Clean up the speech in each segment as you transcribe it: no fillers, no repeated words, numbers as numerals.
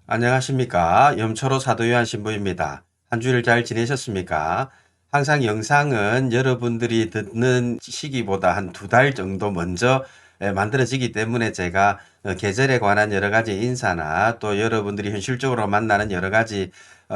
안녕하십니까. 염초로 사도요한 신부입니다. 한 주일 잘 지내셨습니까? 항상 영상은 여러분들이 듣는 시기보다 한 두 달 정도 먼저 만들어지기 때문에 제가 계절에 관한 여러 가지 인사나 또 여러분들이 현실적으로 만나는 여러 가지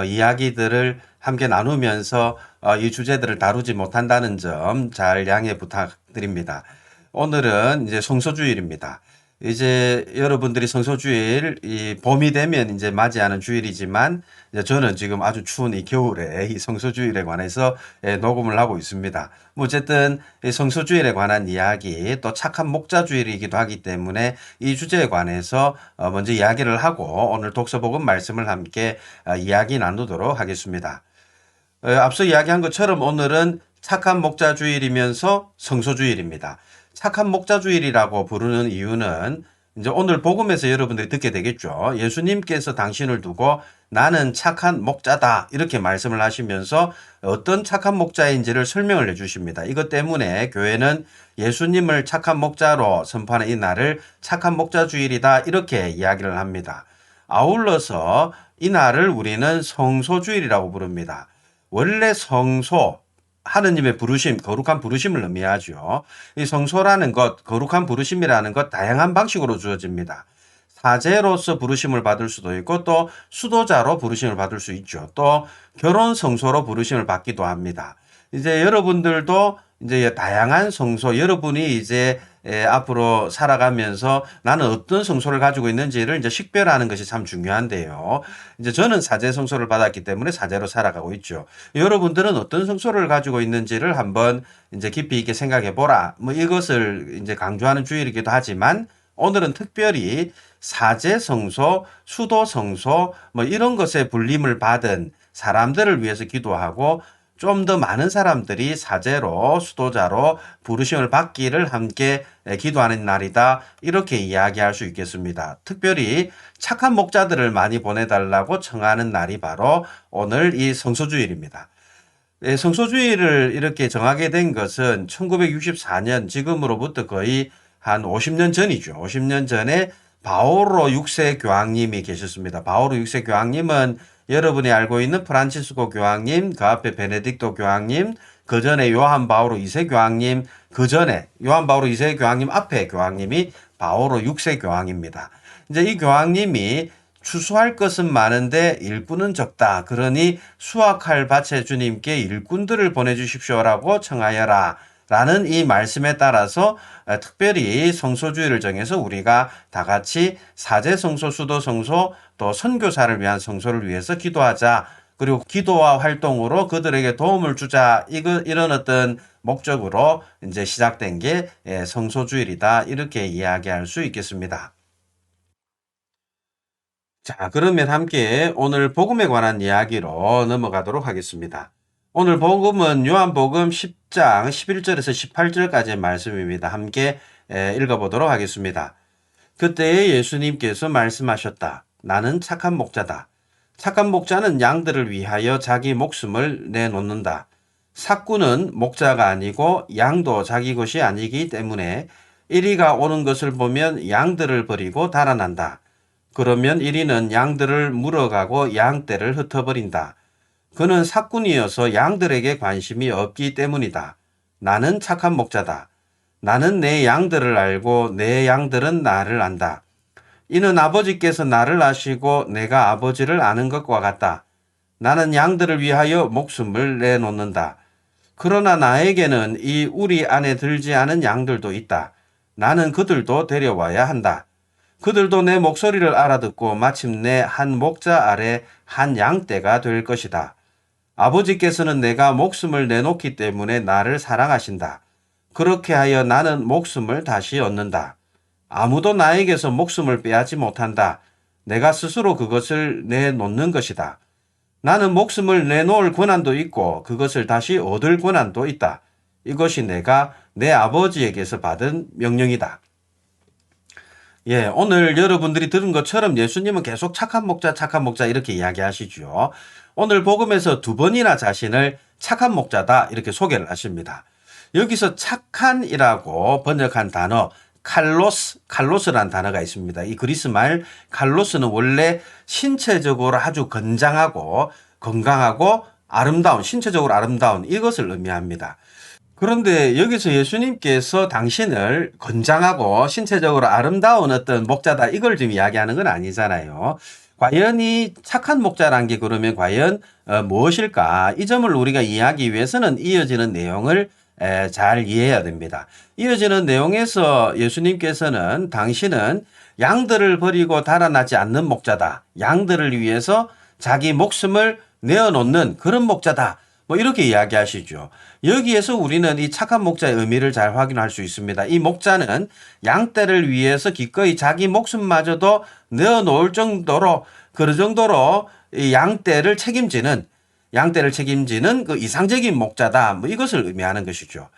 이야기들을 함께 나누면서 이 주제들을 다루지 못한다는 점 잘 양해 부탁드립니다. 오늘은 이제 성소주일입니다. 이제 여러분들이 성소주일, 이 봄이 되면 이제 맞이하는 주일이지만, 이제 저는 지금 아주 추운 이 겨울에 이 성소주일에 관해서 녹음을 하고 있습니다. 뭐 어쨌든 이 성소주일에 관한 이야기, 또 착한 목자주일이기도 하기 때문에 이 주제에 관해서 먼저 이야기를 하고 오늘 독서복음 말씀을 함께 이야기 나누도록 하겠습니다. 앞서 이야기한 것처럼 오늘은 착한 목자주일이면서 성소주일입니다. 착한 목자주일이라고 부르는 이유는 이제 오늘 복음에서 여러분들이 듣게 되겠죠. 예수님께서 당신을 두고 나는 착한 목자다 이렇게 말씀을 하시면서 어떤 착한 목자인지를 설명을 해주십니다. 이것 때문에 교회는 예수님을 착한 목자로 선포하는 이 날을 착한 목자주일이다 이렇게 이야기를 합니다. 아울러서 이 날을 우리는 성소주일이라고 부릅니다. 원래 성소, 하느님의 부르심, 거룩한 부르심을 의미하죠. 이 성소라는 것, 거룩한 부르심이라는 것 다양한 방식으로 주어집니다. 사제로서 부르심을 받을 수도 있고 또 수도자로 부르심을 받을 수 있죠. 또 결혼 성소로 부르심을 받기도 합니다. 이제 여러분들도 이제 다양한 성소, 여러분이 이제 앞으로 살아가면서 나는 어떤 성소를 가지고 있는지를 이제 식별하는 것이 참 중요한데요. 이제 저는 사제 성소를 받았기 때문에 사제로 살아가고 있죠. 여러분들은 어떤 성소를 가지고 있는지를 한번 이제 깊이 있게 생각해 보라. 뭐 이것을 이제 강조하는 주일이기도 하지만 오늘은 특별히 사제 성소, 수도 성소 뭐 이런 것에 불림을 받은 사람들을 위해서 기도하고 좀 더 많은 사람들이 사제로 수도자로 부르심을 받기를 함께 기도하는 날이다. 이렇게 이야기할 수 있겠습니다. 특별히 착한 목자들을 많이 보내달라고 청하는 날이 바로 오늘 이 성소주일입니다. 성소주일을 이렇게 정하게 된 것은 1964년 지금으로부터 거의 한 50년 전이죠. 50년 전에 바오로 6세 교황님이 계셨습니다. 바오로 6세 교황님은 여러분이 알고 있는 프란치스코 교황님, 그 앞에 베네딕토 교황님, 그 전에 요한 바오로 2세 교황님, 그 전에 요한 바오로 2세 교황님 앞에 교황님이 바오로 6세 교황입니다. 이제 이 교황님이 추수할 것은 많은데 일꾼은 적다. 그러니 수확할 밭에 주님께 일꾼들을 보내주십시오라고 청하여라. 라는 이 말씀에 따라서 특별히 성소주의를 정해서 우리가 다 같이 사제 성소, 수도 성소, 또 선교사를 위한 성소를 위해서 기도하자. 그리고 기도와 활동으로 그들에게 도움을 주자. 이런 어떤 목적으로 이제 시작된 게 성소주일이다. 이렇게 이야기할 수 있겠습니다. 자, 그러면 함께 오늘 복음에 관한 이야기로 넘어가도록 하겠습니다. 오늘 복음은 요한복음 10장 11절에서 18절까지의 말씀입니다. 함께 읽어보도록 하겠습니다. 그때에 예수님께서 말씀하셨다. 나는 착한 목자다. 착한 목자는 양들을 위하여 자기 목숨을 내놓는다. 삭구는 목자가 아니고 양도 자기 것이 아니기 때문에 이리가 오는 것을 보면 양들을 버리고 달아난다. 그러면 이리는 양들을 물어가고 양떼를 흩어버린다. 그는 삭군이어서 양들에게 관심이 없기 때문이다. 나는 착한 목자다. 나는 내 양들을 알고 내 양들은 나를 안다. 이는 아버지께서 나를 아시고 내가 아버지를 아는 것과 같다. 나는 양들을 위하여 목숨을 내놓는다. 그러나 나에게는 이 우리 안에 들지 않은 양들도 있다. 나는 그들도 데려와야 한다. 그들도 내 목소리를 알아듣고 마침내 한 목자 아래 한 양떼가 될 것이다. 아버지께서는 내가 목숨을 내놓기 때문에 나를 사랑하신다. 그렇게 하여 나는 목숨을 다시 얻는다. 아무도 나에게서 목숨을 빼앗지 못한다. 내가 스스로 그것을 내놓는 것이다. 나는 목숨을 내놓을 권한도 있고 그것을 다시 얻을 권한도 있다. 이것이 내가 내 아버지에게서 받은 명령이다. 예, 오늘 여러분들이 들은 것처럼 예수님은 계속 착한 목자 이렇게 이야기하시죠. 오늘 복음에서 두 번이나 자신을 착한 목자다 이렇게 소개를 하십니다. 여기서 착한이라고 번역한 단어, 칼로스라는 단어가 있습니다. 이 그리스 말 칼로스는 원래 신체적으로 아주 건장하고 건강하고 아름다운, 신체적으로 아름다운 이것을 의미합니다. 그런데 여기서 예수님께서 당신을 건장하고 신체적으로 아름다운 어떤 목자다 이걸 지금 이야기하는 건 아니잖아요. 과연 이 착한 목자란 게 그러면 과연 무엇일까? 이 점을 우리가 이해하기 위해서는 이어지는 내용을 잘 이해해야 됩니다. 이어지는 내용에서 예수님께서는 당신은 양들을 버리고 달아나지 않는 목자다. 양들을 위해서 자기 목숨을 내어놓는 그런 목자다. 뭐 이렇게 이야기하시죠. 여기에서 우리는 이 착한 목자의 의미를 잘 확인할 수 있습니다. 이 목자는 양떼를 위해서 기꺼이 자기 목숨마저도 내어놓을 정도로 그런 정도로 이 양떼를 책임지는 그 이상적인 목자다. 뭐 이것을 의미하는 것이죠.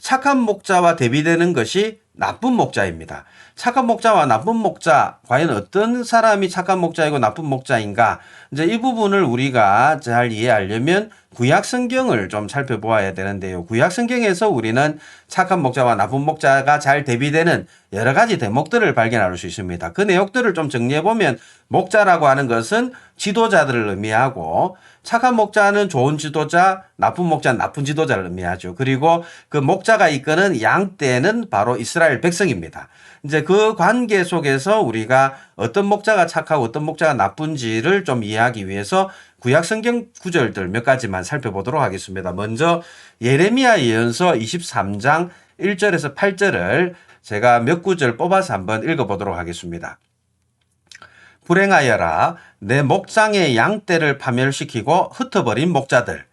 착한 목자와 대비되는 것이 나쁜 목자입니다. 착한 목자와 나쁜 목자, 과연 어떤 사람이 착한 목자이고 나쁜 목자인가? 이제 이 부분을 우리가 잘 이해하려면 구약 성경을 좀 살펴보아야 되는데요. 구약 성경에서 우리는 착한 목자와 나쁜 목자가 잘 대비되는 여러 가지 대목들을 발견할 수 있습니다. 그 내용들을 좀 정리해보면 목자라고 하는 것은 지도자들을 의미하고 착한 목자는 좋은 지도자, 나쁜 목자는 나쁜 지도자를 의미하죠. 그리고 그 목자가 이끄는 양떼는 바로 이스라엘 백성입니다. 이제 그 관계 속에서 우리가 어떤 목자가 착하고 어떤 목자가 나쁜지를 좀 이해하기 위해서 구약 성경 구절들 몇 가지만 살펴보도록 하겠습니다. 먼저 예레미야 예언서 23장 1절에서 8절을 제가 몇 구절 뽑아서 한번 읽어보도록 하겠습니다. 불행하여라 내 목장의 양떼를 파멸시키고 흩어버린 목자들.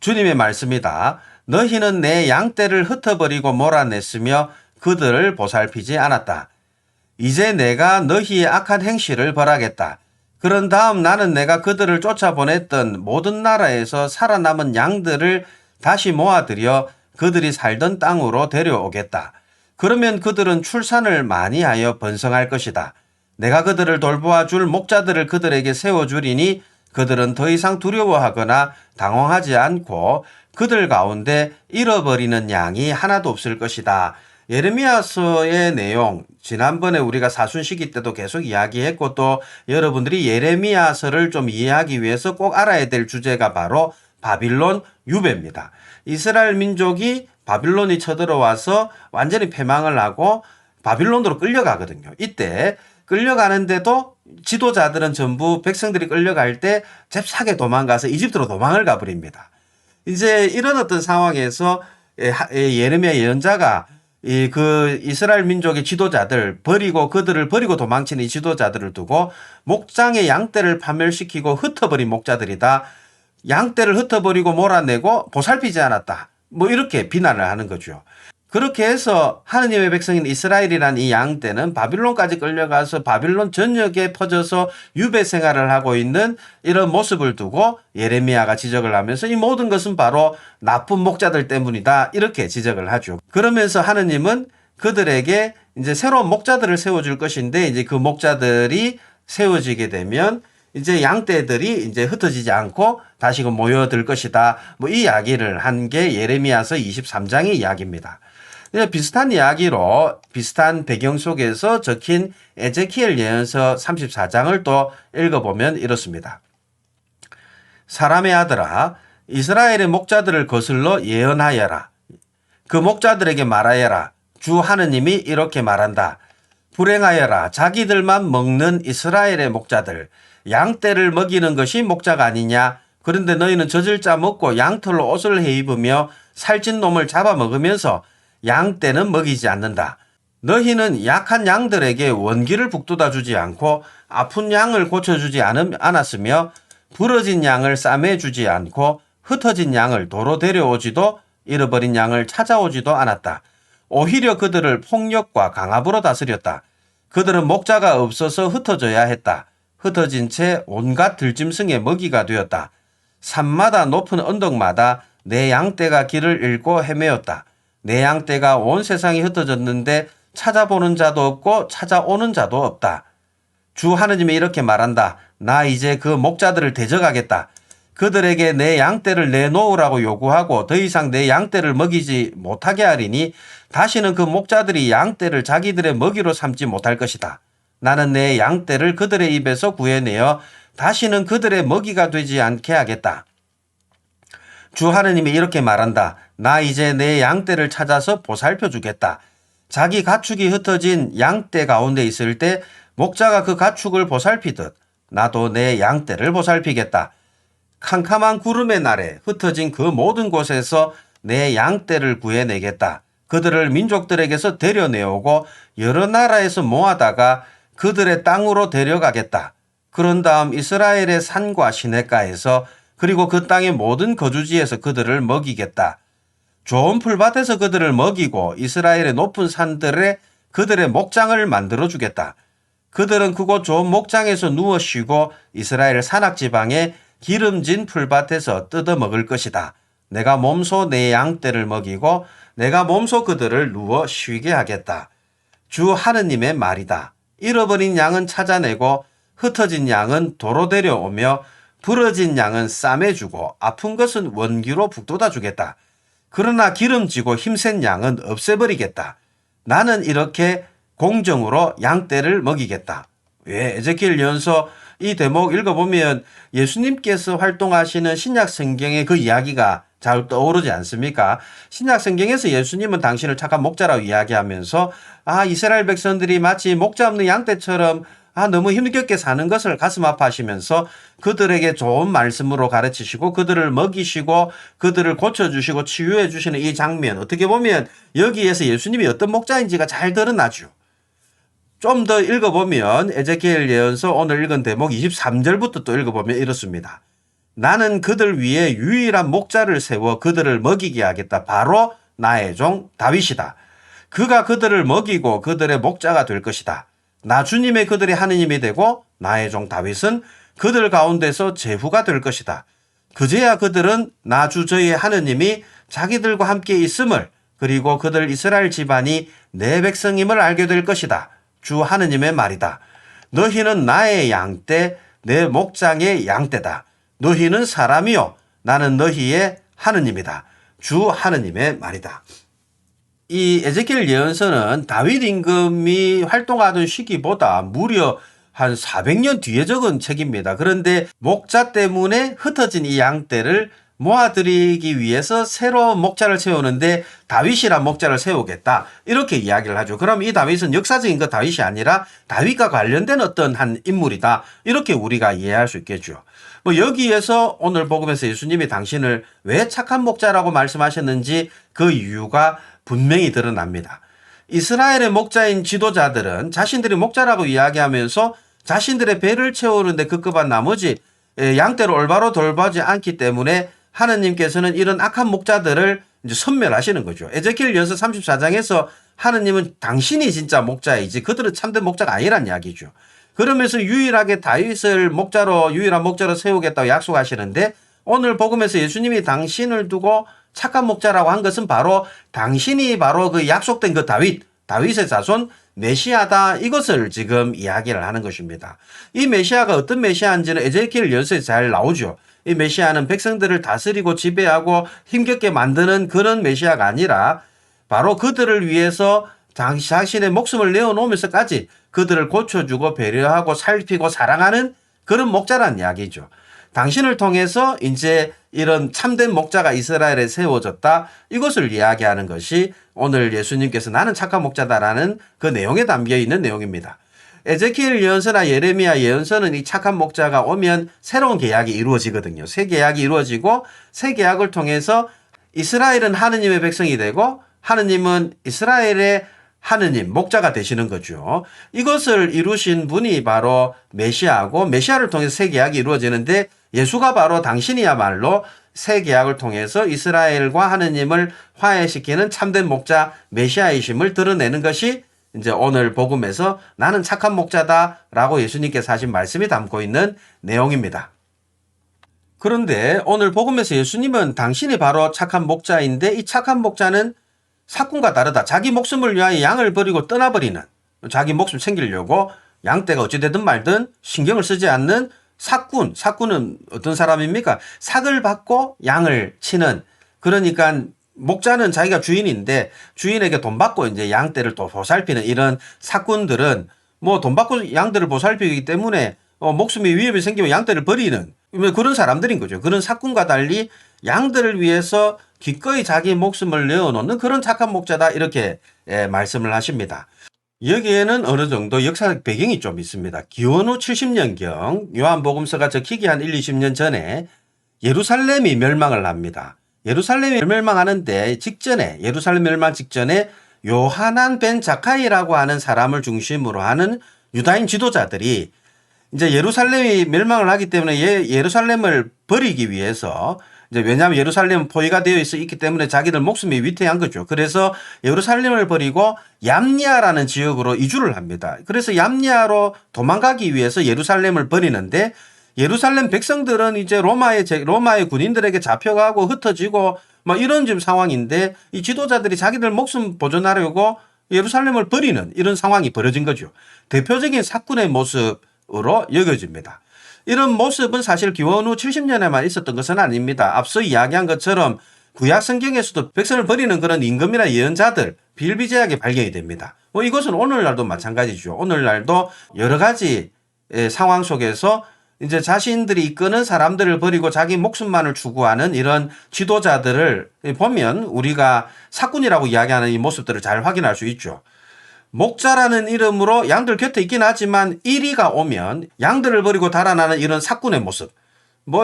주님의 말씀이다. 너희는 내 양떼를 흩어버리고 몰아냈으며 그들을 보살피지 않았다. 이제 내가 너희의 악한 행실을 벌하겠다. 그런 다음 나는 내가 그들을 쫓아보냈던 모든 나라에서 살아남은 양들을 다시 모아들여 그들이 살던 땅으로 데려오겠다. 그러면 그들은 출산을 많이 하여 번성할 것이다. 내가 그들을 돌보아 줄 목자들을 그들에게 세워주리니 그들은 더 이상 두려워하거나 당황하지 않고 그들 가운데 잃어버리는 양이 하나도 없을 것이다. 예레미야서의 내용, 지난번에 우리가 사순시기 때도 계속 이야기했고 또 여러분들이 예레미야서를 좀 이해하기 위해서 꼭 알아야 될 주제가 바로 바빌론 유배입니다. 이스라엘 민족이 바빌론이 쳐들어와서 완전히 패망을 하고 바빌론으로 끌려가거든요. 이때 끌려가는데도 지도자들은 전부 백성들이 끌려갈 때 잽싸게 도망가서 이집트로 도망을 가버립니다. 이제 이런 어떤 상황에서 예레미야 예언자가 그 이스라엘 민족의 지도자들 그들을 버리고 도망치는 이 지도자들을 두고 목장의 양떼를 파멸시키고 흩어버린 목자들이다. 양떼를 흩어버리고 몰아내고 보살피지 않았다. 뭐 이렇게 비난을 하는 거죠. 그렇게 해서 하느님의 백성인 이스라엘이란 이 양떼는 바빌론까지 끌려가서 바빌론 전역에 퍼져서 유배 생활을 하고 있는 이런 모습을 두고 예레미야가 지적을 하면서 이 모든 것은 바로 나쁜 목자들 때문이다. 이렇게 지적을 하죠. 그러면서 하느님은 그들에게 이제 새로운 목자들을 세워줄 것인데 이제 그 목자들이 세워지게 되면 이제 양떼들이 이제 흩어지지 않고 다시금 모여들 것이다. 뭐 이 이야기를 한 게 예레미야서 23장의 이야기입니다. 비슷한 이야기로 비슷한 배경 속에서 적힌 에제키엘 예언서 34장을 또 읽어보면 이렇습니다. 사람의 아들아, 이스라엘의 목자들을 거슬러 예언하여라. 그 목자들에게 말하여라. 주 하느님이 이렇게 말한다. 불행하여라. 자기들만 먹는 이스라엘의 목자들. 양떼를 먹이는 것이 목자가 아니냐. 그런데 너희는 젖을 짜 먹고 양털로 옷을 해 입으며 살찐 놈을 잡아먹으면서 양떼는 먹이지 않는다. 너희는 약한 양들에게 원기를 북돋아 주지 않고 아픈 양을 고쳐주지 않았으며 부러진 양을 싸매주지 않고 흩어진 양을 도로 데려오지도 잃어버린 양을 찾아오지도 않았다. 오히려 그들을 폭력과 강압으로 다스렸다. 그들은 목자가 없어서 흩어져야 했다. 흩어진 채 온갖 들짐승의 먹이가 되었다. 산마다 높은 언덕마다 내 양떼가 길을 잃고 헤매었다. 내 양떼가 온 세상이 흩어졌는데 찾아보는 자도 없고 찾아오는 자도 없다. 주 하느님이 이렇게 말한다. 나 이제 그 목자들을 대적하겠다. 그들에게 내 양떼를 내놓으라고 요구하고 더 이상 내 양떼를 먹이지 못하게 하리니 다시는 그 목자들이 양떼를 자기들의 먹이로 삼지 못할 것이다. 나는 내 양떼를 그들의 입에서 구해내어 다시는 그들의 먹이가 되지 않게 하겠다. 주 하느님이 이렇게 말한다. 나 이제 내 양떼를 찾아서 보살펴 주겠다. 자기 가축이 흩어진 양떼 가운데 있을 때 목자가 그 가축을 보살피듯 나도 내 양떼를 보살피겠다. 캄캄한 구름의 날에 흩어진 그 모든 곳에서 내 양떼를 구해내겠다. 그들을 민족들에게서 데려내오고 여러 나라에서 모아다가 그들의 땅으로 데려가겠다. 그런 다음 이스라엘의 산과 시냇가에서 그리고 그 땅의 모든 거주지에서 그들을 먹이겠다. 좋은 풀밭에서 그들을 먹이고 이스라엘의 높은 산들에 그들의 목장을 만들어 주겠다. 그들은 그곳 좋은 목장에서 누워 쉬고 이스라엘 산악지방의 기름진 풀밭에서 뜯어 먹을 것이다. 내가 몸소 내 양떼를 먹이고 내가 몸소 그들을 누워 쉬게 하겠다. 주 하느님의 말이다. 잃어버린 양은 찾아내고 흩어진 양은 도로 데려오며 부러진 양은 싸매주고 아픈 것은 원기로 북돋아 주겠다. 그러나 기름지고 힘센 양은 없애버리겠다. 나는 이렇게 공정으로 양떼를 먹이겠다. 왜 에zekiel 예언서 이 대목 읽어보면 예수님께서 활동하시는 신약 성경의 그 이야기가 잘 떠오르지 않습니까? 신약 성경에서 예수님은 당신을 착한 목자라고 이야기하면서 이스라엘 백성들이 마치 목자 없는 양떼처럼 너무 힘겹게 사는 것을 가슴 아파하시면서 그들에게 좋은 말씀으로 가르치시고 그들을 먹이시고 그들을 고쳐주시고 치유해 주시는 이 장면, 어떻게 보면 여기에서 예수님이 어떤 목자인지가 잘 드러나죠. 좀 더 읽어보면 에zekiel 예언서 오늘 읽은 대목 23절부터 또 읽어보면 이렇습니다. 나는 그들 위에 유일한 목자를 세워 그들을 먹이게 하겠다. 바로 나의 종 다윗이다. 그가 그들을 먹이고 그들의 목자가 될 것이다. 나 주님의 그들의 하느님이 되고 나의 종 다윗은 그들 가운데서 제후가 될 것이다. 그제야 그들은 나 주 저희 하느님이 자기들과 함께 있음을 그리고 그들 이스라엘 집안이 내 백성임을 알게 될 것이다. 주 하느님의 말이다. 너희는 나의 양떼, 내 목장의 양떼다. 너희는 사람이요, 나는 너희의 하느님이다. 주 하느님의 말이다. 이 에zekiel 예언서는 다윗 임금이 활동하던 시기보다 무려 한 400년 뒤에 적은 책입니다. 그런데 목자 때문에 흩어진 이 양떼를 모아들이기 위해서 새로운 목자를 세우는데 다윗이란 목자를 세우겠다. 이렇게 이야기를 하죠. 그럼 이 다윗은 역사적인 그 다윗이 아니라 다윗과 관련된 어떤 한 인물이다. 이렇게 우리가 이해할 수 있겠죠. 여기에서 오늘 복음에서 예수님이 당신을 왜 착한 목자라고 말씀하셨는지 그 이유가 분명히 드러납니다. 이스라엘의 목자인 지도자들은 자신들이 목자라고 이야기하면서 자신들의 배를 채우는데 급급한 나머지 양떼를 올바로 돌보지 않기 때문에 하느님께서는 이런 악한 목자들을 이제 섬멸하시는 거죠. 에zekiel 예언서 34장에서 하느님은 당신이 진짜 목자이지 그들은 참된 목자가 아니란 이야기죠. 그러면서 유일하게 다윗을 유일한 목자로 세우겠다고 약속하시는데 오늘 복음에서 예수님이 당신을 두고 착한 목자라고 한 것은 바로 당신이 바로 그 약속된 그 다윗의 자손 메시아다, 이것을 지금 이야기를 하는 것입니다. 이 메시아가 어떤 메시아인지는 에zekiel 예언서에 잘 나오죠. 이 메시아는 백성들을 다스리고 지배하고 힘겹게 만드는 그런 메시아가 아니라 바로 그들을 위해서 자신의 목숨을 내어놓으면서까지 그들을 고쳐주고 배려하고 살피고 사랑하는 그런 목자라는 이야기죠. 당신을 통해서 이제 이런 참된 목자가 이스라엘에 세워졌다. 이것을 이야기하는 것이 오늘 예수님께서 나는 착한 목자다라는 그 내용에 담겨 있는 내용입니다. 에zekiel 예언서나 예레미야 예언서는 이 착한 목자가 오면 새로운 계약이 이루어지거든요. 새 계약이 이루어지고 새 계약을 통해서 이스라엘은 하느님의 백성이 되고 하느님은 이스라엘의 하느님, 목자가 되시는 거죠. 이것을 이루신 분이 바로 메시아고 메시아를 통해서 새 계약이 이루어지는데 예수가 바로 당신이야말로 새 계약을 통해서 이스라엘과 하느님을 화해시키는 참된 목자 메시아이심을 드러내는 것이 이제 오늘 복음에서 나는 착한 목자다라고 예수님께서 하신 말씀이 담고 있는 내용입니다. 그런데 오늘 복음에서 예수님은 당신이 바로 착한 목자인데 이 착한 목자는 사꾼과 다르다. 자기 목숨을 위하여 양을 버리고 떠나버리는, 자기 목숨 챙기려고 양떼가 어찌되든 말든 신경을 쓰지 않는 사꾼은 어떤 사람입니까? 삭을 받고 양을 치는, 그러니까 목자는 자기가 주인인데 주인에게 돈 받고 이제 양떼를 또 보살피는 이런 사꾼들은 뭐 돈 받고 양떼를 보살피기 때문에 목숨이 위협이 생기면 양떼를 버리는 그런 사람들인 거죠. 그런 사꾼과 달리 양들을 위해서 기꺼이 자기 목숨을 내어놓는 그런 착한 목자다, 이렇게 말씀을 하십니다. 여기에는 어느 정도 역사적 배경이 좀 있습니다. 기원 후 70년경 요한복음서가 적히기 한 1, 20년 전에 예루살렘이 멸망을 합니다. 예루살렘이 멸망하는데 직전에, 예루살렘 멸망 직전에 요하난 벤 자카이라고 하는 사람을 중심으로 하는 유다인 지도자들이 이제 예루살렘이 멸망을 하기 때문에 예루살렘을 버리기 위해서, 이제 왜냐하면 예루살렘은 포위가 되어 있기 때문에 자기들 목숨이 위태한 거죠. 그래서 예루살렘을 버리고 얌니아라는 지역으로 이주를 합니다. 그래서 얌니아로 도망가기 위해서 예루살렘을 버리는데, 예루살렘 백성들은 이제 로마의 군인들에게 잡혀가고 흩어지고 막 이런 지금 상황인데, 이 지도자들이 자기들 목숨 보존하려고 예루살렘을 버리는 이런 상황이 벌어진 거죠. 대표적인 사건의 모습으로 여겨집니다. 이런 모습은 사실 기원 후 70년에만 있었던 것은 아닙니다. 앞서 이야기한 것처럼 구약 성경에서도 백성을 버리는 그런 임금이나 예언자들 비일비재하게 발견이 됩니다. 이것은 오늘날도 마찬가지죠. 오늘날도 여러 가지 상황 속에서 이제 자신들이 이끄는 사람들을 버리고 자기 목숨만을 추구하는 이런 지도자들을 보면 우리가 사꾼이라고 이야기하는 이 모습들을 잘 확인할 수 있죠. 목자라는 이름으로 양들 곁에 있긴 하지만 이리가 오면 양들을 버리고 달아나는 이런 사꾼의 모습,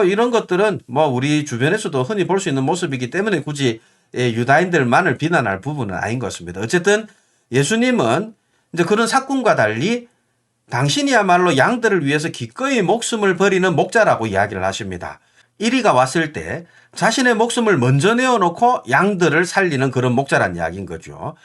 이런 것들은 우리 주변에서도 흔히 볼 수 있는 모습이기 때문에 굳이 유다인들만을 비난할 부분은 아닌 것 같습니다. 어쨌든 예수님은 이제 그런 사꾼과 달리 당신이야말로 양들을 위해서 기꺼이 목숨을 버리는 목자라고 이야기를 하십니다. 이리가 왔을 때 자신의 목숨을 먼저 내어놓고 양들을 살리는 그런 목자란 이야기인 거죠.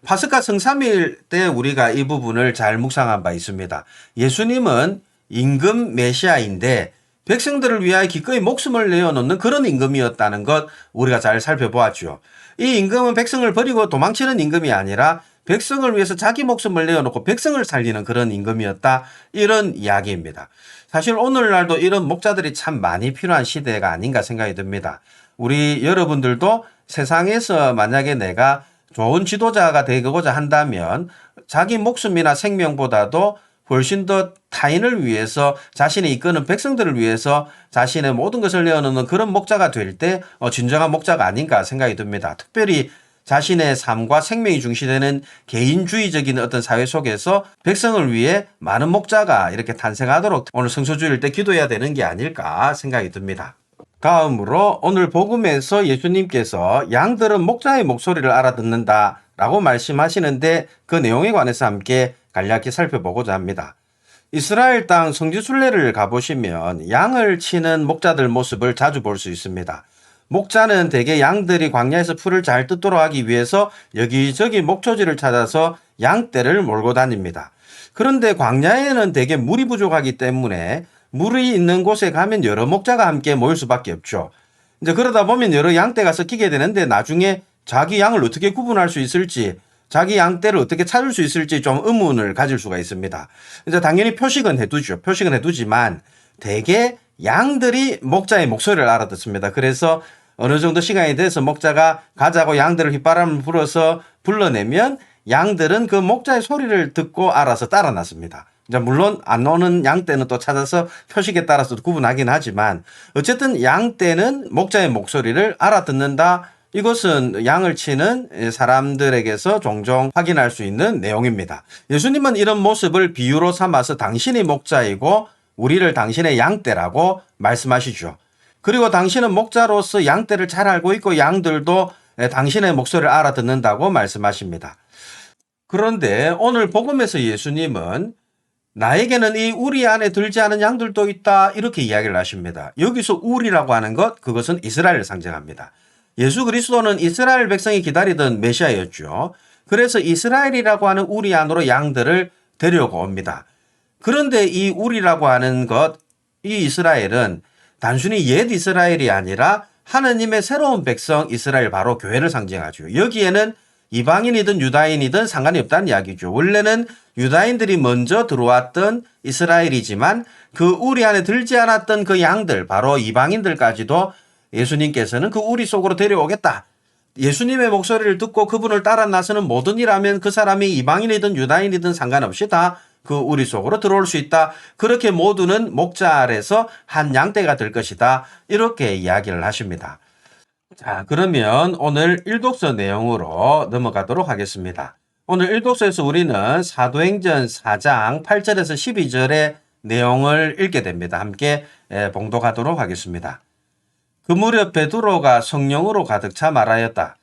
파스카 성삼일 때 우리가 이 부분을 잘 묵상한 바 있습니다. 예수님은 임금 메시아인데 백성들을 위하여 기꺼이 목숨을 내어놓는 그런 임금이었다는 것 우리가 잘 살펴보았죠. 이 임금은 백성을 버리고 도망치는 임금이 아니라 백성을 위해서 자기 목숨을 내어놓고 백성을 살리는 그런 임금이었다, 이런 이야기입니다. 사실 오늘날도 이런 목자들이 참 많이 필요한 시대가 아닌가 생각이 듭니다. 우리 여러분들도 세상에서 만약에 내가 좋은 지도자가 되고자 한다면 자기 목숨이나 생명보다도 훨씬 더 타인을 위해서, 자신이 이끄는 백성들을 위해서 자신의 모든 것을 내어놓는 그런 목자가 될 때 진정한 목자가 아닌가 생각이 듭니다. 특별히 자신의 삶과 생명이 중시되는 개인주의적인 어떤 사회 속에서 백성을 위해 많은 목자가 이렇게 탄생하도록 오늘 성소주일 때 기도해야 되는 게 아닐까 생각이 듭니다. 다음으로 오늘 복음에서 예수님께서 양들은 목자의 목소리를 알아듣는다 라고 말씀하시는데, 그 내용에 관해서 함께 간략히 살펴보고자 합니다. 이스라엘 땅 성지순례를 가보시면 양을 치는 목자들 모습을 자주 볼 수 있습니다. 목자는 대개 양들이 광야에서 풀을 잘 뜯도록 하기 위해서 여기저기 목초지를 찾아서 양떼를 몰고 다닙니다. 그런데 광야에는 대개 물이 부족하기 때문에 물이 있는 곳에 가면 여러 목자가 함께 모일 수밖에 없죠. 이제 그러다 보면 여러 양떼가 섞이게 되는데 나중에 자기 양을 어떻게 구분할 수 있을지, 자기 양떼를 어떻게 찾을 수 있을지 좀 의문을 가질 수가 있습니다. 이제 당연히 표식은 해두죠. 표식은 해두지만 대개 양들이 목자의 목소리를 알아듣습니다. 그래서 어느 정도 시간이 돼서 목자가 가자고 양들을 휘바람을 불어서 불러내면 양들은 그 목자의 소리를 듣고 알아서 따라 났습니다. 물론 안 오는 양떼는 또 찾아서 표식에 따라서 구분하긴 하지만 어쨌든 양떼는 목자의 목소리를 알아듣는다. 이것은 양을 치는 사람들에게서 종종 확인할 수 있는 내용입니다. 예수님은 이런 모습을 비유로 삼아서 당신이 목자이고 우리를 당신의 양떼라고 말씀하시죠. 그리고 당신은 목자로서 양떼를 잘 알고 있고 양들도 당신의 목소리를 알아듣는다고 말씀하십니다. 그런데 오늘 복음에서 예수님은 나에게는 이 우리 안에 들지 않은 양들도 있다, 이렇게 이야기를 하십니다. 여기서 우리라고 하는 것, 그것은 이스라엘을 상징합니다. 예수 그리스도는 이스라엘 백성이 기다리던 메시아였죠. 그래서 이스라엘이라고 하는 우리 안으로 양들을 데려고 옵니다. 그런데 이 우리라고 하는 것, 이 이스라엘은 단순히 옛 이스라엘이 아니라 하느님의 새로운 백성 이스라엘, 바로 교회를 상징하죠. 여기에는 이방인이든 유다인이든 상관이 없다는 이야기죠. 원래는 유다인들이 먼저 들어왔던 이스라엘이지만 그 우리 안에 들지 않았던 그 양들, 바로 이방인들까지도 예수님께서는 그 우리 속으로 데려오겠다. 예수님의 목소리를 듣고 그분을 따라 나서는 모든 이라면 그 사람이 이방인이든 유다인이든 상관없이 다 그 우리 속으로 들어올 수 있다. 그렇게 모두는 목자 아래서 한 양떼가 될 것이다. 이렇게 이야기를 하십니다. 자, 그러면 오늘 일독서 내용으로 넘어가도록 하겠습니다. 오늘 일독서에서 우리는 사도행전 4장 8절에서 12절의 내용을 읽게 됩니다. 함께 봉독하도록 하겠습니다. 그 무렵 베드로가 성령으로 가득 차 말하였다.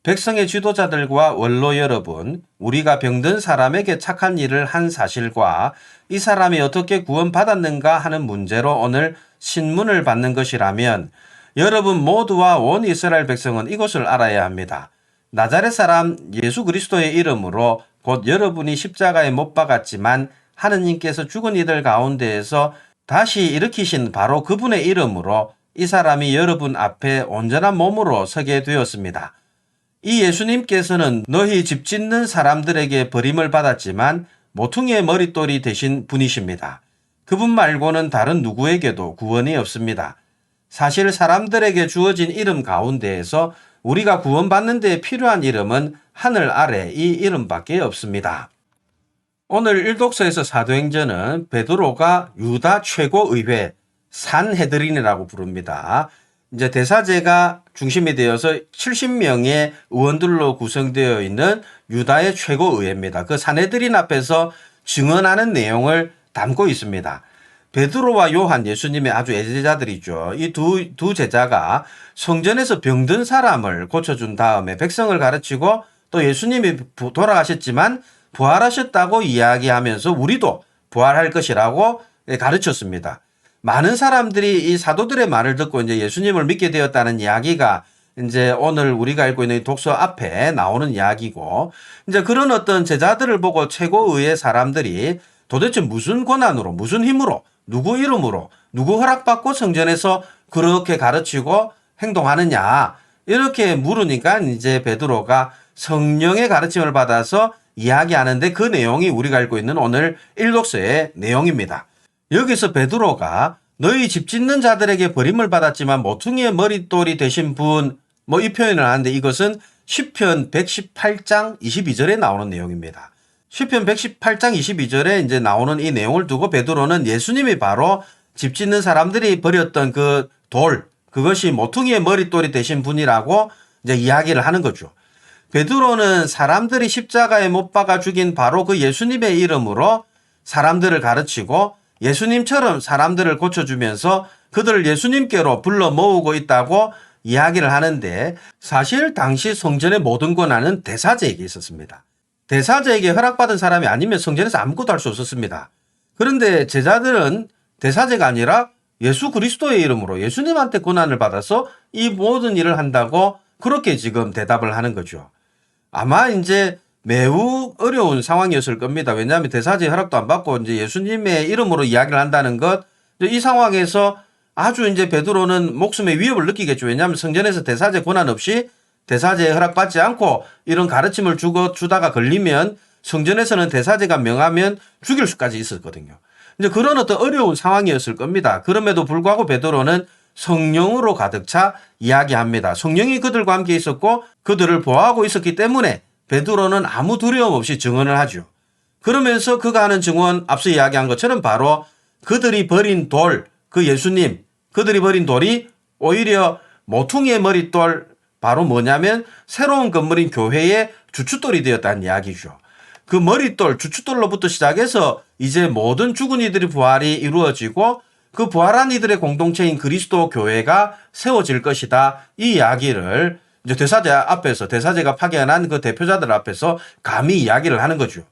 백성의 지도자들과 원로 여러분, 우리가 병든 사람에게 착한 일을 한 사실과 이 사람이 어떻게 구원받았는가 하는 문제로 오늘 신문을 받는 것이라면 여러분 모두와 온 이스라엘 백성은 이것을 알아야 합니다. 나자렛 사람 예수 그리스도의 이름으로 곧 여러분이 십자가에 못 박았지만 하느님께서 죽은 이들 가운데에서 다시 일으키신 바로 그분의 이름으로 이 사람이 여러분 앞에 온전한 몸으로 서게 되었습니다. 이 예수님께서는 너희 집 짓는 사람들에게 버림을 받았지만 모퉁이의 머릿돌이 되신 분이십니다. 그분 말고는 다른 누구에게도 구원이 없습니다. 사실 사람들에게 주어진 이름 가운데에서 우리가 구원받는 데 필요한 이름은 하늘 아래 이 이름밖에 없습니다. 오늘 일독서에서 사도행전은 베드로가 유다 최고의회 산헤드린이라고 부릅니다. 이제 대사제가 중심이 되어서 70명의 의원들로 구성되어 있는 유다의 최고의회입니다. 그 산헤드린 앞에서 증언하는 내용을 담고 있습니다. 베드로와 요한 예수님의 아주 애제자들이죠. 이 두 제자가 성전에서 병든 사람을 고쳐준 다음에 백성을 가르치고 또 예수님이 돌아가셨지만 부활하셨다고 이야기하면서 우리도 부활할 것이라고 가르쳤습니다. 많은 사람들이 이 사도들의 말을 듣고 이제 예수님을 믿게 되었다는 이야기가 이제 오늘 우리가 읽고 있는 독서 앞에 나오는 이야기고, 이제 그런 어떤 제자들을 보고 최고의회 사람들이 도대체 무슨 권한으로, 무슨 힘으로, 누구 이름으로, 누구 허락받고 성전에서 그렇게 가르치고 행동하느냐, 이렇게 물으니까 이제 베드로가 성령의 가르침을 받아서 이야기하는데 그 내용이 우리가 읽고 있는 오늘 일독서의 내용입니다. 여기서 베드로가 너희 집 짓는 자들에게 버림을 받았지만 모퉁이의 머릿돌이 되신 분, 이 표현을 하는데 이것은 시편 118장 22절에 나오는 내용입니다. 시편 118장 22절에 이제 나오는 이 내용을 두고 베드로는 예수님이 바로 집 짓는 사람들이 버렸던 그 돌, 그것이 모퉁이의 머릿돌이 되신 분이라고 이제 이야기를 하는 거죠. 베드로는 사람들이 십자가에 못 박아 죽인 바로 그 예수님의 이름으로 사람들을 가르치고 예수님처럼 사람들을 고쳐주면서 그들을 예수님께로 불러 모으고 있다고 이야기를 하는데, 사실 당시 성전의 모든 권한은 대사제에게 있었습니다. 대사제에게 허락받은 사람이 아니면 성전에서 아무것도 할 수 없었습니다. 그런데 제자들은 대사제가 아니라 예수 그리스도의 이름으로 예수님한테 권한을 받아서 이 모든 일을 한다고 그렇게 지금 대답을 하는 거죠. 아마 이제 매우 어려운 상황이었을 겁니다. 왜냐하면 대사제 허락도 안 받고 이제 예수님의 이름으로 이야기를 한다는 것, 이 상황에서 아주 이제 베드로는 목숨의 위협을 느끼겠죠. 왜냐하면 성전에서 대사제 권한 없이 대사제 허락받지 않고 이런 가르침을 주다가 걸리면 성전에서는 대사제가 명하면 죽일 수까지 있었거든요. 이제 그런 어떤 어려운 상황이었을 겁니다. 그럼에도 불구하고 베드로는 성령으로 가득 차 이야기합니다. 성령이 그들과 함께 있었고 그들을 보호하고 있었기 때문에 베드로는 아무 두려움 없이 증언을 하죠. 그러면서 그가 하는 증언, 앞서 이야기한 것처럼 바로 그들이 버린 돌, 그 예수님, 그들이 버린 돌이 오히려 모퉁이의 머릿돌, 바로 뭐냐면 새로운 건물인 교회의 주춧돌이 되었다는 이야기죠. 그 머릿돌, 주춧돌로부터 시작해서 이제 모든 죽은 이들의 부활이 이루어지고 그 부활한 이들의 공동체인 그리스도 교회가 세워질 것이다. 이 이야기를 이제 대사제 앞에서, 대사제가 파견한 그 대표자들 앞에서 감히 이야기를 하는 거죠.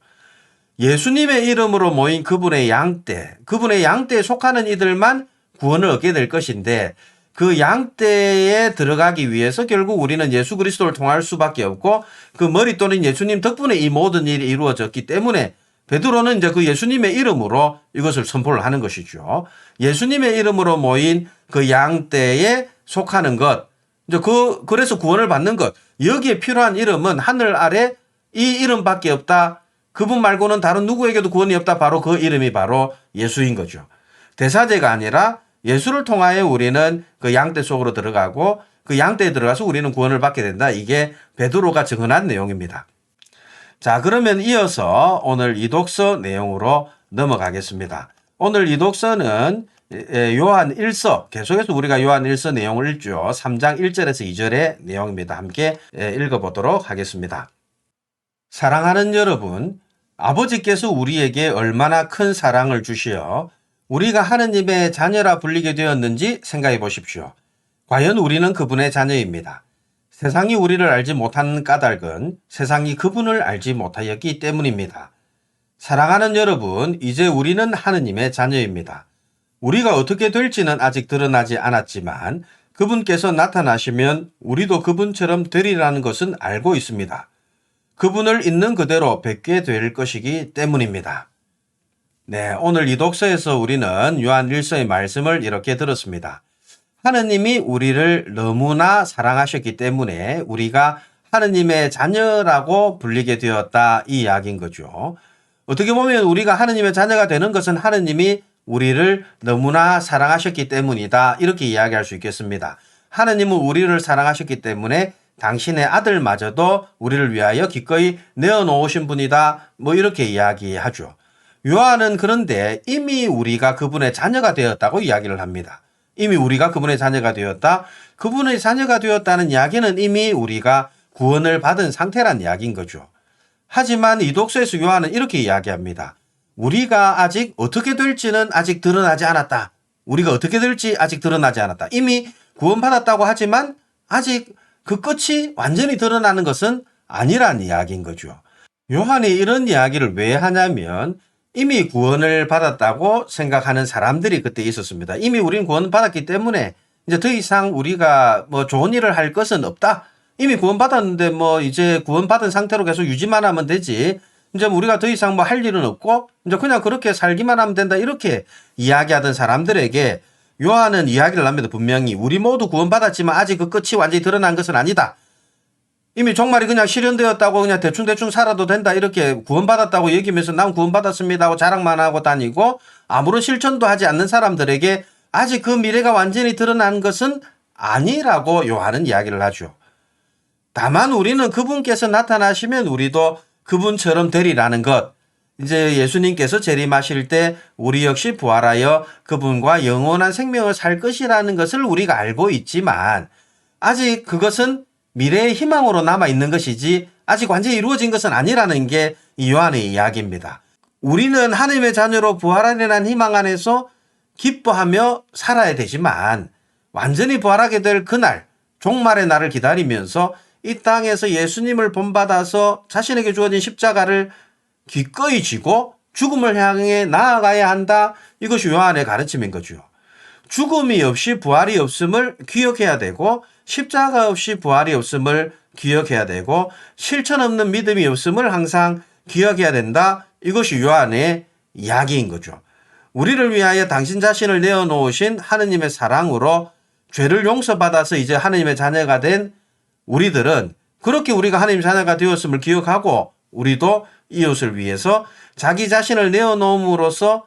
예수님의 이름으로 모인 그분의 양떼, 그분의 양떼에 속하는 이들만 구원을 얻게 될 것인데, 그 양떼에 들어가기 위해서 결국 우리는 예수 그리스도를 통할 수밖에 없고 그 머릿돌인 예수님 덕분에 이 모든 일이 이루어졌기 때문에 베드로는 이제 그 예수님의 이름으로 이것을 선포를 하는 것이죠. 예수님의 이름으로 모인 그 양떼에 속하는 것, 이제 그래서 구원을 받는 것. 여기에 필요한 이름은 하늘 아래 이 이름밖에 없다. 그분 말고는 다른 누구에게도 구원이 없다. 바로 그 이름이 바로 예수인 거죠. 대사제가 아니라 예수를 통하여 우리는 그 양떼 속으로 들어가고 그 양떼에 들어가서 우리는 구원을 받게 된다. 이게 베드로가 증언한 내용입니다. 자, 그러면 이어서 오늘 이독서 내용으로 넘어가겠습니다. 오늘 이독서는 요한 1서, 계속해서 우리가 요한 1서 내용을 읽죠. 3장 1절에서 2절의 내용입니다. 함께 읽어보도록 하겠습니다. 사랑하는 여러분, 아버지께서 우리에게 얼마나 큰 사랑을 주시어 우리가 하느님의 자녀라 불리게 되었는지 생각해 보십시오. 과연 우리는 그분의 자녀입니다. 세상이 우리를 알지 못하는 까닭은 세상이 그분을 알지 못하였기 때문입니다. 사랑하는 여러분, 이제 우리는 하느님의 자녀입니다. 우리가 어떻게 될지는 아직 드러나지 않았지만 그분께서 나타나시면 우리도 그분처럼 되리라는 것은 알고 있습니다. 그분을 있는 그대로 뵙게 될 것이기 때문입니다. 네, 오늘 이 독서에서 우리는 요한 1서의 말씀을 이렇게 들었습니다. 하느님이 우리를 너무나 사랑하셨기 때문에 우리가 하느님의 자녀라고 불리게 되었다, 이 이야기인 거죠. 어떻게 보면 우리가 하느님의 자녀가 되는 것은 하느님이 우리를 너무나 사랑하셨기 때문이다, 이렇게 이야기할 수 있겠습니다. 하느님은 우리를 사랑하셨기 때문에 당신의 아들마저도 우리를 위하여 기꺼이 내어놓으신 분이다, 뭐 이렇게 이야기하죠. 요한은 그런데 이미 우리가 그분의 자녀가 되었다고 이야기를 합니다. 이미 우리가 그분의 자녀가 되었다. 그분의 자녀가 되었다는 이야기는 이미 우리가 구원을 받은 상태란 이야기인 거죠. 하지만 이 독서에서 요한은 이렇게 이야기합니다. 우리가 아직 어떻게 될지는 아직 드러나지 않았다. 우리가 어떻게 될지 아직 드러나지 않았다. 이미 구원받았다고 하지만 아직 그 끝이 완전히 드러나는 것은 아니란 이야기인 거죠. 요한이 이런 이야기를 왜 하냐면 이미 구원을 받았다고 생각하는 사람들이 그때 있었습니다. 이미 우리는 구원을 받았기 때문에 이제 더 이상 우리가 뭐 좋은 일을 할 것은 없다. 이미 구원받았는데 뭐 이제 구원받은 상태로 계속 유지만 하면 되지. 이제 우리가 더 이상 뭐 할 일은 없고 이제 그냥 그렇게 살기만 하면 된다. 이렇게 이야기하던 사람들에게 요한은 이야기를 합니다. 분명히 우리 모두 구원받았지만 아직 그 끝이 완전히 드러난 것은 아니다. 이미 종말이 그냥 실현되었다고 그냥 대충 살아도 된다, 이렇게 구원받았다고 얘기하면서 난 구원받았습니다 하고 자랑만 하고 다니고 아무런 실천도 하지 않는 사람들에게 아직 그 미래가 완전히 드러난 것은 아니라고 요한은 이야기를 하죠. 다만 우리는 그분께서 나타나시면 우리도 그분처럼 되리라는 것, 이제 예수님께서 재림하실 때 우리 역시 부활하여 그분과 영원한 생명을 살 것이라는 것을 우리가 알고 있지만 아직 그것은 미래의 희망으로 남아있는 것이지 아직 완전히 이루어진 것은 아니라는 게 이 요한의 이야기입니다. 우리는 하나님의 자녀로 부활하리라는 희망 안에서 기뻐하며 살아야 되지만 완전히 부활하게 될 그날, 종말의 날을 기다리면서 이 땅에서 예수님을 본받아서 자신에게 주어진 십자가를 기꺼이 지고 죽음을 향해 나아가야 한다. 이것이 요한의 가르침인 거죠. 죽음이 없이 부활이 없음을 기억해야 되고 십자가 없이 부활이 없음을 기억해야 되고 실천 없는 믿음이 없음을 항상 기억해야 된다. 이것이 요한의 이야기인 거죠. 우리를 위하여 당신 자신을 내어놓으신 하느님의 사랑으로 죄를 용서받아서 이제 하느님의 자녀가 된 우리들은 그렇게 우리가 하느님의 자녀가 되었음을 기억하고 우리도 이웃을 위해서 자기 자신을 내어놓음으로써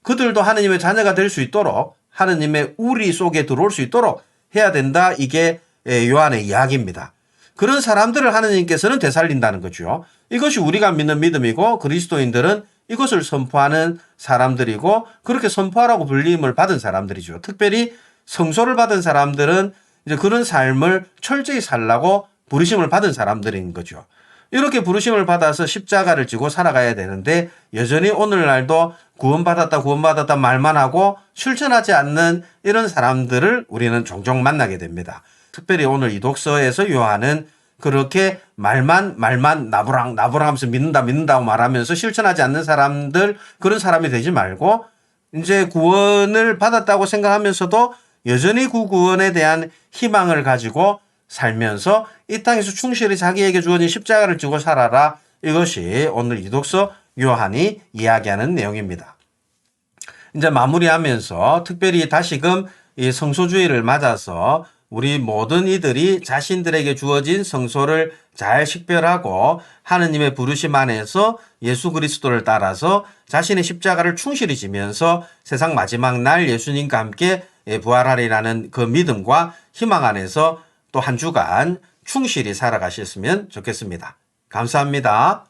그들도 하느님의 자녀가 될 수 있도록 하느님의 우리 속에 들어올 수 있도록 해야 된다. 이게 요한의 이야기입니다. 그런 사람들을 하느님께서는 되살린다는 거죠. 이것이 우리가 믿는 믿음이고 그리스도인들은 이것을 선포하는 사람들이고 그렇게 선포하라고 불림을 받은 사람들이죠. 특별히 성소를 받은 사람들은 이제 그런 삶을 철저히 살라고 부르심을 받은 사람들인 거죠. 이렇게 부르심을 받아서 십자가를 지고 살아가야 되는데 여전히 오늘날도 구원받았다 말만 하고 실천하지 않는 이런 사람들을 우리는 종종 만나게 됩니다. 특별히 오늘 이 독서에서 요한은 그렇게 말만 나부랑 하면서 믿는다고 말하면서 실천하지 않는 사람들, 그런 사람이 되지 말고 이제 구원을 받았다고 생각하면서도 여전히 그 구원에 대한 희망을 가지고 살면서 이 땅에서 충실히 자기에게 주어진 십자가를 지고 살아라. 이것이 오늘 이 독서 요한이 이야기하는 내용입니다. 이제 마무리하면서 특별히 다시금 이 성소주의를 맞아서 우리 모든 이들이 자신들에게 주어진 성소를 잘 식별하고 하느님의 부르심 안에서 예수 그리스도를 따라서 자신의 십자가를 충실히 지면서 세상 마지막 날 예수님과 함께 부활하리라는 그 믿음과 희망 안에서 또 한 주간 충실히 살아가셨으면 좋겠습니다. 감사합니다.